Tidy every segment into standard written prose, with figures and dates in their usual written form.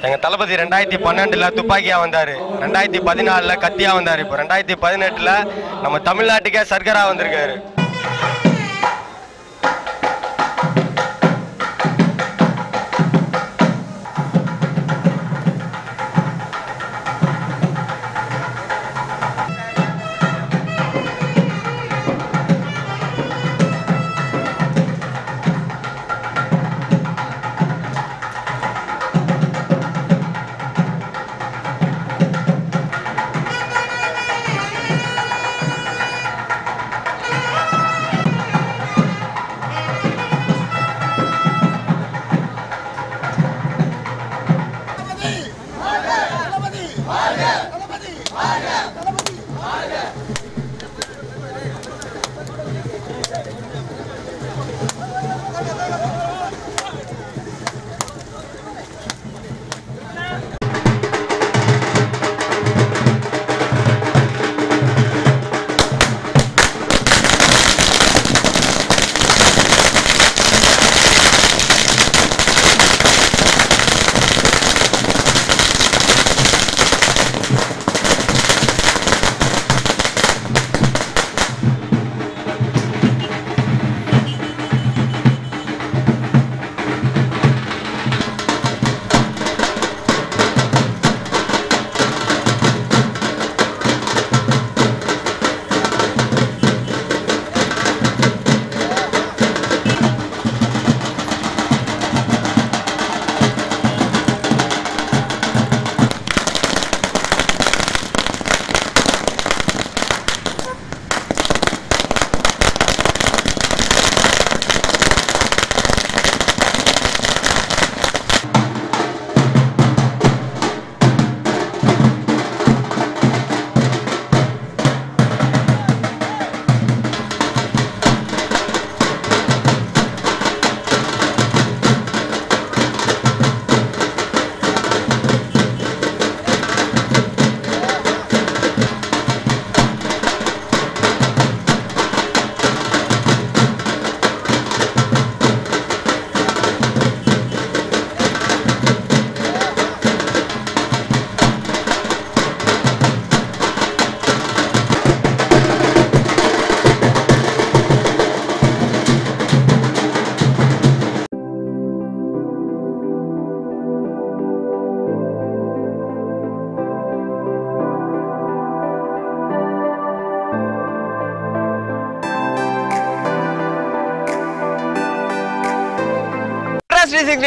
எங்கள் தளபதி 2012 துப்பாக்கியாக வந்தார், 2014 கத்தியாக வந்தார், இப்போ 2018 நம்ம தமிழ்நாட்டுக்கே சர்க்கரா வந்திருக்காரு.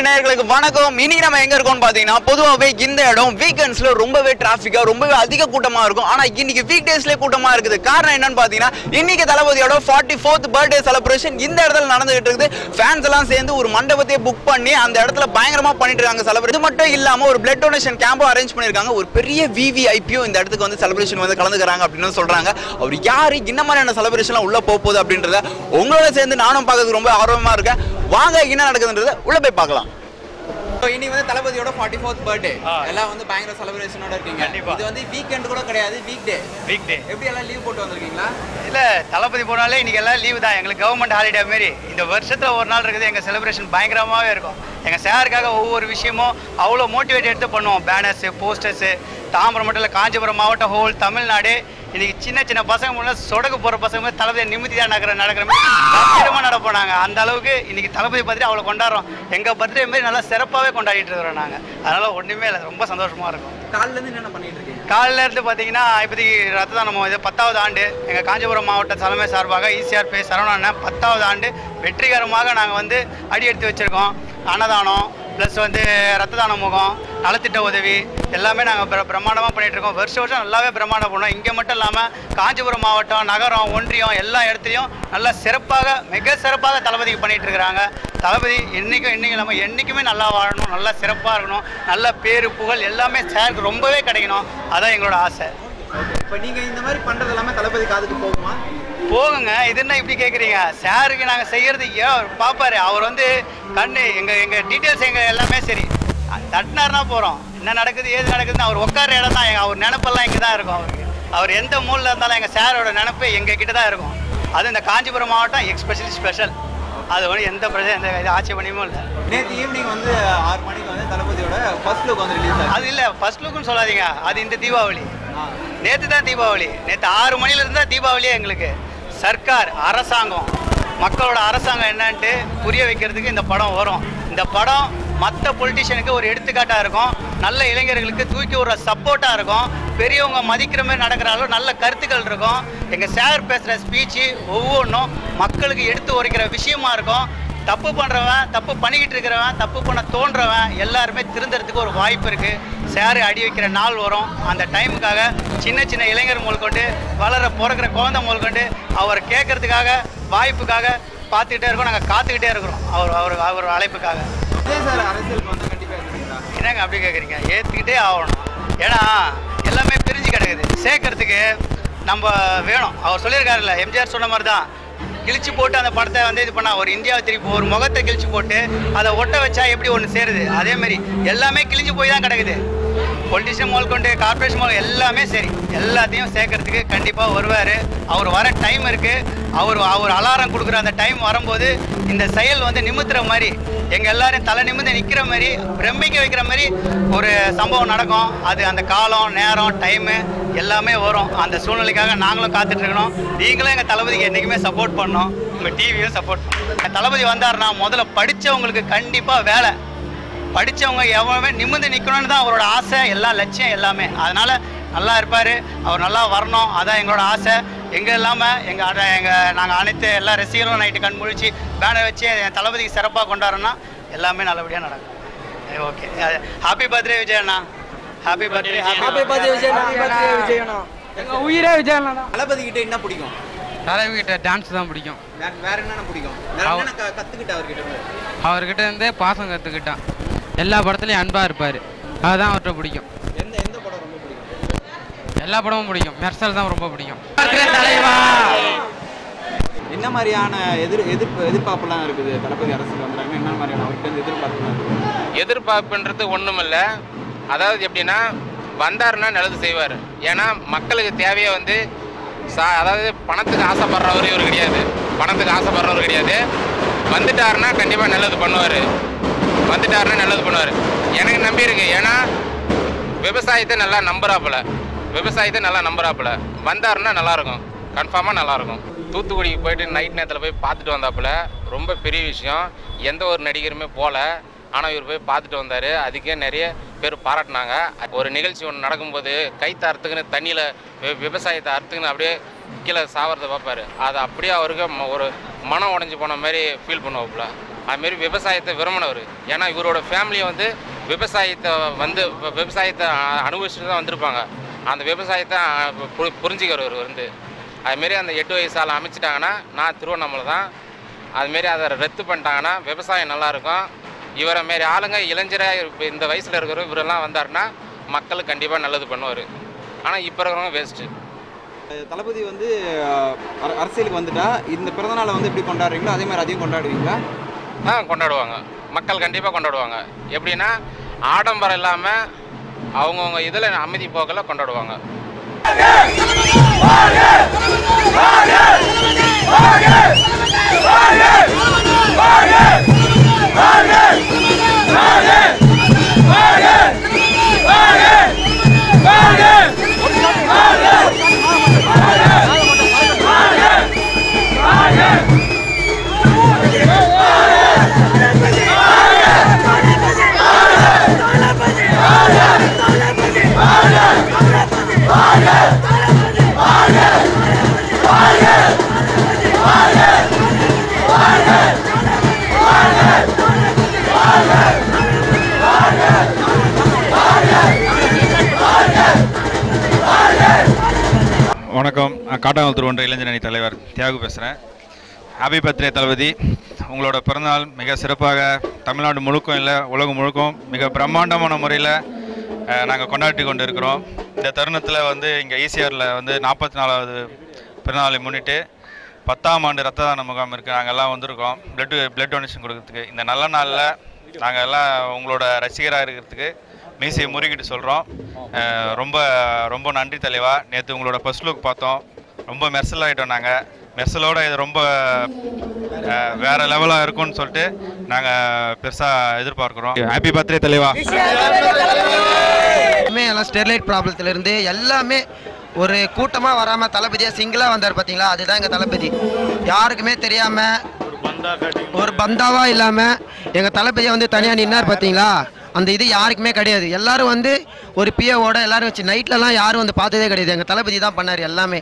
நேயர்களுக்கு வணக்கம். இன்னைக்கு நம்ம எங்க இருக்கோம்னு பாத்தீங்கன்னா, பொதுவாகவே இந்த இடம் வீக்கெண்ட்ஸ்ல ரொம்பவே டிராபிக்கா ரொம்பவே அதிக கூட்டமா இருக்கும். ஆனா இன்னைக்கு வீக் டேஸ்ல கூட்டமா இருக்குது. காரணம் என்னன்னு பாத்தீங்கன்னா, இன்னைக்கு தளபதியோட 44th பர்த்டே செலிப்ரேஷன் இந்த இடத்துல நடந்துகிட்டு இருக்குது. ஃபேன்ஸ் எல்லாம் சேர்ந்து ஒரு மண்டபத்தையே புக் பண்ணி அந்த இடத்துல பயங்கரமா பண்ணிட்டு இருக்காங்க செலிப்ரேஷன். இது மட்டும் இல்லாம ஒரு பிளட் டொனேஷன் கேம்பும் அரேஞ்ச் பண்ணிருக்காங்க. ஒரு பெரிய விவிஐபியும் இந்த இடத்துக்கு வந்து செலிப்ரேஷன் வந்து கலந்துக்கிறாங்க அப்படின்னு சொல்றாங்க. அவர் யாரு, இந்த மாதிரியான செலிப்ரேஷன்லாம் உள்ள போகுது அப்படின்றத உங்களோட சேர்ந்து நானும் பார்க்கறதுக்கு ரொம்ப ஆர்வமா இருக்கேன். வாங்க என்ன நடக்குதுன்றத உள்ள போய் பார்க்கலாம். இன்னைக்கு வந்து தளபதியோட 44th பர்த்டே எல்லாம் வந்து பயங்கர செலிப்ரேஷனோட இருக்கீங்க. இது வந்து வீக்கெண்ட் கூட கிடையாது, வீக் டே. எப்படி எல்லாம் லீவ் போட்டு வந்திருக்கீங்களா? இல்ல, தளபதி போனாலே இன்னைக்கு எல்லாம் லீவு தான். எங்களுக்கு கவர்மெண்ட் ஹாலிடே மாரி இந்த வருஷத்துல ஒரு நாள் இருக்குது. எங்க செலிப்ரேஷன் பயங்கரமாவே இருக்கும். எங்க சாருக்காக ஒவ்வொரு விஷயமும் அவ்வளோ மோட்டிவேட் எடுத்து பண்ணுவோம். பேனர்ஸ், போஸ்டர்ஸ், தாம்பரம் மட்டும் இல்லை, காஞ்சிபுரம் மாவட்டம், ஹோல் தமிழ்நாடு. இன்னைக்கு சின்ன சின்ன பசங்க முன்னாடி சொடக்கு போகிற பசங்க தளபதியை நிம்மதியாக நடக்கிற மாதிரி நடப்போம். அந்த அளவுக்கு இன்னைக்கு தளபதி பர்த்டே அவ்வளோ கொண்டாடுறோம். எங்கள் பர்த்டே மாதிரி நல்லா சிறப்பாகவே கொண்டாடிட்டு இருக்கிறோம் நாங்கள். அதனால் ஒன்றுமே இல்லை, ரொம்ப சந்தோஷமாக இருக்கும். காலிலேருந்து என்னென்ன பண்ணிட்டு இருக்கீங்க? காலில் இருந்து பார்த்தீங்கன்னா, இப்போதைக்கு ரத்த தானம் இது 10வது ஆண்டு. எங்கள் காஞ்சிபுரம் மாவட்ட தலைமை சார்பாக ECRP சரவணன் 10வது ஆண்டு வெற்றிகரமாக நாங்கள் வந்து அடி எடுத்து வச்சுருக்கோம். அன்னதானம் ப்ளஸ் வந்து ரத்த தான முகம், நலத்திட்ட உதவி எல்லாமே நாங்கள் பிரம்மாண்டமாக பண்ணிகிட்ருக்கோம். வருஷம் நல்லாவே பிரம்மாண்டம் பண்ணுவோம். இங்கே மட்டும் இல்லாமல் காஞ்சிபுரம் மாவட்டம், நகரம், ஒன்றியம் எல்லா இடத்துலையும் நல்லா சிறப்பாக மிக சிறப்பாக தளபதிக்கு பண்ணிகிட்ருக்குறாங்க. தளபதி இன்றைக்கும் இல்லாமல் என்றைக்குமே நல்லா வாழணும், நல்லா சிறப்பாக இருக்கணும், நல்ல பேரு புகழ் எல்லாமே சாருக்கு ரொம்பவே கிடைக்கணும். அதான் எங்களோட ஆசை. இப்போ நீங்கள் இந்த மாதிரி பண்ணுறது எல்லாமே தளபதி காதுக்கு போகுமா? போகுங்க. இது என்ன இப்படி கேட்குறீங்க? சாருக்கு நாங்கள் செய்கிறது அவர் பார்ப்பாரு. அவர் வந்து எங்கள் டீட்டெயில்ஸ் எல்லாமே சரி தட்டினார்னா போகிறோம். என்ன நடக்குது ஏது நடக்குதுன்னு அவர் உட்கார இடம் தான். அவர் நினப்பெல்லாம் இங்கே தான் இருக்கும். அவர் எந்த மூலில் இருந்தாலும் எங்கள் சாரோட நினப்பு எங்கள் கிட்ட தான் இருக்கும். அது இந்த காஞ்சிபுரம் மாவட்டம் எக்ஸ்பெஷலி ஸ்பெஷல். அது ஒன்று எந்த பிரச்சனை எந்த ஆட்சேபனையும் இல்லை. நேற்று ஈவினிங் வந்து 6 மணிக்கு வந்து தளபதியோட ஃபர்ஸ்ட் லுக் வந்து ரிலீஸ் ஆச்சு. அது இல்லை ஃபர்ஸ்ட் லுக்குன்னு சொல்லாதீங்க, அது இந்த தீபாவளி. நேற்று தான் தீபாவளி. நேற்று 6 மணிலேருந்து தான் தீபாவளியே எங்களுக்கு. சர்க்கார் அரசாங்கம் மக்களோட அரசாங்கம் என்னன்ட்டு புரிய வைக்கிறதுக்கு இந்த படம் வரும். இந்த படம் மற்ற பொலிட்டிஷியனுக்கு ஒரு எடுத்துக்காட்டாக இருக்கும். நல்ல இளைஞர்களுக்கு தூக்கி விடுற சப்போர்ட்டாக இருக்கும். பெரியவங்க மதிக்கிற மாதிரி நடக்கிறாலும் நல்ல கருத்துக்கள் இருக்கும். எங்கள் சார் பேசுகிற ஸ்பீச்சு ஒவ்வொன்றும் மக்களுக்கு எடுத்து உரைக்கிற விஷயமா இருக்கும். தப்பு பண்ணுறவன், தப்பு பண்ணிக்கிட்டு இருக்கிறவன், தப்பு பண்ண தோன்றவன் எல்லாருமே திருந்துறதுக்கு ஒரு வாய்ப்பு இருக்குது. சேரு அடி வைக்கிற நாள் வரும். அந்த டைமுக்காக சின்ன சின்ன இளைஞர் முதற்கொண்டு பிறக்கிற குழந்தை முதற்கொண்டு அவர் கேட்கறதுக்காக வாய்ப்புக்காக பார்த்துக்கிட்டே இருக்கோம். நாங்கள் காத்துக்கிட்டே இருக்கிறோம் அவர் அழைப்புக்காக. சார் அரசியலுக்கு வந்து கண்டிப்பாக ஏற்றுக்கிறீங்களா? என்னங்க அப்படி கேட்குறீங்க? ஏற்றுக்கிட்டே ஆகணும். ஏன்னா எல்லாமே பிரிஞ்சு கிடக்குது. சேர்க்கறதுக்கு நம்ம வேணும். அவர் சொல்லியிருக்காருல்ல, எம்ஜிஆர் சொன்ன மாதிரி தான். கிழிச்சு போட்டு அந்த படத்தை வந்து இது பண்ணால் ஒரு இந்தியாவை திருப்பி ஒரு முகத்தை கிழிச்சு போட்டு அதை ஒட்ட வச்சா எப்படி ஒன்று சேருது, அதேமாரி எல்லாமே கிழிஞ்சு போய் தான் கிடக்குது. பொலிட்டிஷியன் முதற்கொண்டு கார்பரேஷன் முதல் எல்லாமே சரி, எல்லாத்தையும் சேர்க்கறதுக்கு கண்டிப்பாக வருவார். அவர் வர டைம் இருக்குது. அவர் அலாரம் கொடுக்குற அந்த டைம் வரும்போது இந்த செயல் வந்து நிமித்துற மாதிரி, எங்கள் எல்லாரும் தலை நிமிந்து நிற்கிற மாதிரி, பிரமிக்க வைக்கிற மாதிரி ஒரு சம்பவம் நடக்கும். அது அந்த காலம் நேரம் டைமு எல்லாமே வரும். அந்த சூழ்நிலைக்காக நாங்களும் காத்துட்ருக்கணும். நீங்களும் எங்கள் தளபதிக்கு என்றைக்குமே சப்போர்ட் பண்ணோம். உங்கள் டிவியும் சப்போர்ட் பண்ணணும். எங்கள் தளபதி வந்தாருன்னா முதல்ல படித்தவங்களுக்கு கண்டிப்பாக வேலை, படித்தவங்க எவ்வளோ நிமிர்ந்து நிற்கணும்னு தான் அவரோட ஆசை, எல்லா லட்சியம் எல்லாமே. அதனால் நல்லா இருப்பார், அவர் நல்லா வரணும், அதான் எங்களோட ஆசை. எங்கே இல்லாமல் நாங்கள் அனைத்து எல்லா ரசிகர்களும் நைட்டு கண் முழிச்சு பேனர் வச்சு என் தளபதிக்கு சிறப்பாக கொண்டாடுறோன்னா எல்லாமே நல்லபடியாக நடக்கும். ஓகே, ஹாப்பி பர்த்டே விஜயண்ணா. Happy birthday. ஹாப்பி பர்த்டே விஜயண்ணா. எங்கள் உயிரே விஜயண்ணா. தளபதி கிட்ட என்ன பிடிக்கும்? தலைவி கிட்ட டான்ஸ் தான் பிடிக்கும். வேற என்னென்ன பிடிக்கும்? கற்றுக்கிட்ட அவர்கிட்ட இருந்தே பாசம் கற்றுக்கிட்டான். எல்லா படத்துலையும் அன்பாக இருப்பார், அதுதான் அவர்கிட்ட பிடிக்கும். எந்த படம் ரொம்ப பிடிக்கும்? எல்லா படமும் பிடிக்கும். மெர்சல் தான் ரொம்ப பிடிக்கும். தலைவா என்ன மாதிரியான எதிர்பார்ப்புலாம் இருக்குது தளபதி அரசுக்கு வந்தாங்க? என்ன மாதிரியான அவர்கிட்ட எதிர்பார்ப்புலாம் இருக்குது? எதிர்பார்ப்புன்றது ஒன்றும் இல்லை. அதாவது எப்படின்னா, வந்தாருன்னா நல்லது செய்வார். ஏன்னா மக்களுக்கு தேவையை வந்து அதாவது பணத்துக்கு ஆசைப்படுறவர் இவர் கிடையாது. பணத்துக்கு ஆசைப்படுறவர் கிடையாது. வந்துட்டாருன்னா கண்டிப்பாக நல்லது பண்ணுவார். எனக்கு நம்பி இருக்கு. ஏன்னா விவசாயத்தை நல்லா நம்புறாப்புல. வந்தாருன்னா நல்லாயிருக்கும், கன்ஃபார்மாக நல்லாயிருக்கும். தூத்துக்குடிக்கு போயிட்டு நைட் நேரத்தில் போய் பார்த்துட்டு வந்தாப்புல. ரொம்ப பெரிய விஷயம். எந்த ஒரு நடிகருமே போகல, ஆனால் இவர் போய் பார்த்துட்டு வந்தார். அதுக்கே நிறைய பேர் பாராட்டினாங்க. ஒரு நிகழ்ச்சி ஒன்று நடக்கும்போது கைத்தை அறுத்துக்குன்னு தண்ணியில் விவசாயத்தை அறுத்துக்குன்னு அப்படியே கீழே சாவறதை பார்ப்பார். அது அப்படியே அவருக்கு ஒரு மனம் உடஞ்சி போன மாதிரி ஃபீல் பண்ணுவாப்புல. அதுமாரி விவசாயத்தை விரும்பினவர். ஏன்னா இவரோட ஃபேமிலியை வந்து விவசாயத்தை அனுபவிச்சுட்டு தான் வந்திருப்பாங்க. அந்த விவசாயத்தை புரிஞ்சுக்கிறவர் வந்து அதுமாரி அந்த 8 வயசு ஆள் அமைச்சிட்டாங்கன்னா நான் திருவண்ணாமலை தான். அதுமாரி அதை ரத்து பண்ணிட்டாங்கன்னா விவசாயம் நல்லாயிருக்கும். இவரை மாரி ஆளுங்க இளைஞராக இப்போ இந்த வயசில் இருக்கிற இவரெல்லாம் வந்தாருன்னா மக்களுக்கு கண்டிப்பாக நல்லது பண்ணுவார். ஆனால் இப்போ இருக்கிறவங்க வேஸ்ட்டு. தளபதி வந்து அரசியலுக்கு வந்துட்டா இந்த பிறந்தநாளை வந்து எப்படி கொண்டாடுறீங்களோ அதே மாதிரி அதையும் கொண்டாடுவீங்களா? கொண்டாடுவாங்க. மக்கள் கண்டிப்பாக கொண்டாடுவாங்க. எப்படின்னா ஆடம்பரம் இல்லாமல் அவங்கவுங்க இதில் அமைதி போக்கில் கொண்டாடுவாங்க. வணக்கம், காட்டாங்குளத்தூர் ஒன்றிய இளைஞர் அணி தலைவர் தியாகு பேசுகிறேன். ஹாப்பி பர்த்டே தளபதி. உங்களோட பிறந்தநாள் மிக சிறப்பாக தமிழ்நாடு முழுக்கும் இல்லை உலகம் முழுக்கும் மிக பிரம்மாண்டமான முறையில் நாங்கள் கொண்டாடி கொண்டு இருக்கிறோம். இந்த தருணத்தில் வந்து இங்கே ஈசிஆரில் வந்து 44வது பிறந்தநாளை முன்னிட்டு 10ஆம் ஆண்டு ரத்த தான முகாம் இருக்குது. நாங்கள் எல்லாம் வந்திருக்கோம் பிளட் டொனேஷன் கொடுக்கறதுக்கு. இந்த நல்ல நாளில் நாங்கள் எல்லாம் உங்களோட ரசிகராக இருக்கிறதுக்கு மீசையை முறுக்கிட்டு சொல்கிறோம். ரொம்ப ரொம்ப நன்றி தலைவா. நேற்று உங்களோட ஃபர்ஸ்ட் லுக் பார்த்தோம், ரொம்ப மெர்சல் ஆகிட்டோம். நாங்கள் மெர்சலோட இது ரொம்ப வேறு லெவலாக இருக்கும்னு சொல்லிட்டு நாங்கள் பெருசாக எதிர்பார்க்குறோம். ஹாப்பி பர்த்டே தலைவா. எல்லாம் ஸ்டெர்லைட் ப்ராப்ளத்துலேருந்து எல்லாமே ஒரு கூட்டமாக வராமல் தளபதியாக சிங்கிளாக வந்தார் பார்த்தீங்களா, அதுதான் எங்கள் தளபதி. யாருக்குமே தெரியாமல் ஒரு பந்தாவாக இல்லாமல் எங்கள் தளபதியை வந்து தனியாக நின்னார் பார்த்தீங்களா, அந்த இது யாருக்குமே கிடையாது. எல்லாரும் வந்து ஒரு பிஏவோட எல்லாரும் வச்சு நைட்லலாம் யாரும் வந்து பார்த்ததே கிடையாது. எங்கள் தளபதி தான் பண்ணார் எல்லாமே.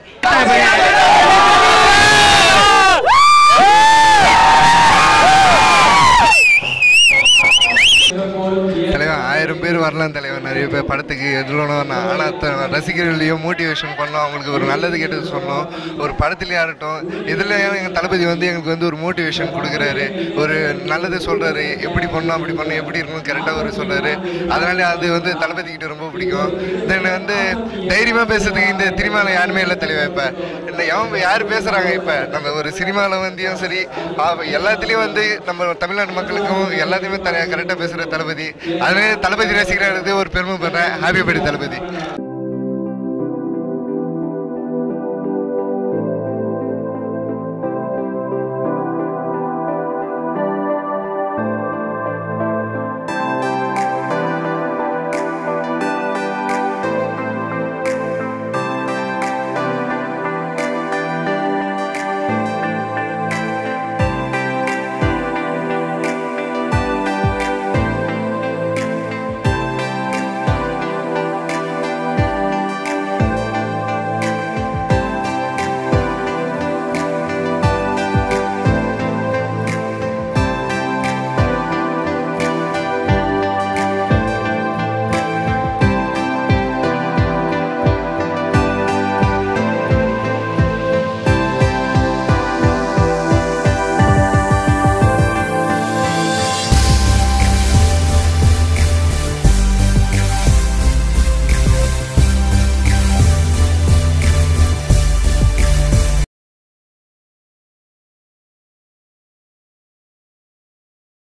தலைவன் 1000 பேர் வரலாம் தலைவன், நிறைய பேர் படத்துக்கு எதுலணும். ஆனால் ரசிகர்களையும் மோட்டிவேஷன் பண்ணோம், அவங்களுக்கு ஒரு நல்லது கேட்டது சொன்னோம். ஒரு படத்துலையும் ஆகட்டும் இதுலையும் எங்கள் தளபதி வந்து எங்களுக்கு வந்து ஒரு மோட்டிவேஷன் கொடுக்குறாரு, ஒரு நல்லது சொல்கிறாரு, எப்படி பண்ணோம் அப்படி பண்ணோம் எப்படி இருக்கணும் கரெக்டாக ஒரு சொல்கிறாரு. அதனால அது வந்து தளபதிக்கிட்ட ரொம்ப பிடிக்கும். தென் வந்து தைரியமாக பேசுறதுக்கு இந்த சினிமாவில் யாருமே இல்லை தலைவா. இப்போ இந்த யார் பேசுகிறாங்க இப்போ நம்ம ஒரு சினிமாவில் வந்தும் சரி எல்லாத்துலேயும் வந்து நம்ம தமிழ்நாட்டு மக்களுக்கும் எல்லாத்தையுமே கரெக்டாக பேசுகிற தளபதி. அதனால தளபதி ரசிகராக ஒரு பெருமை பண்ணுறேன். ஹாப்பி பர்த்டே தளபதி.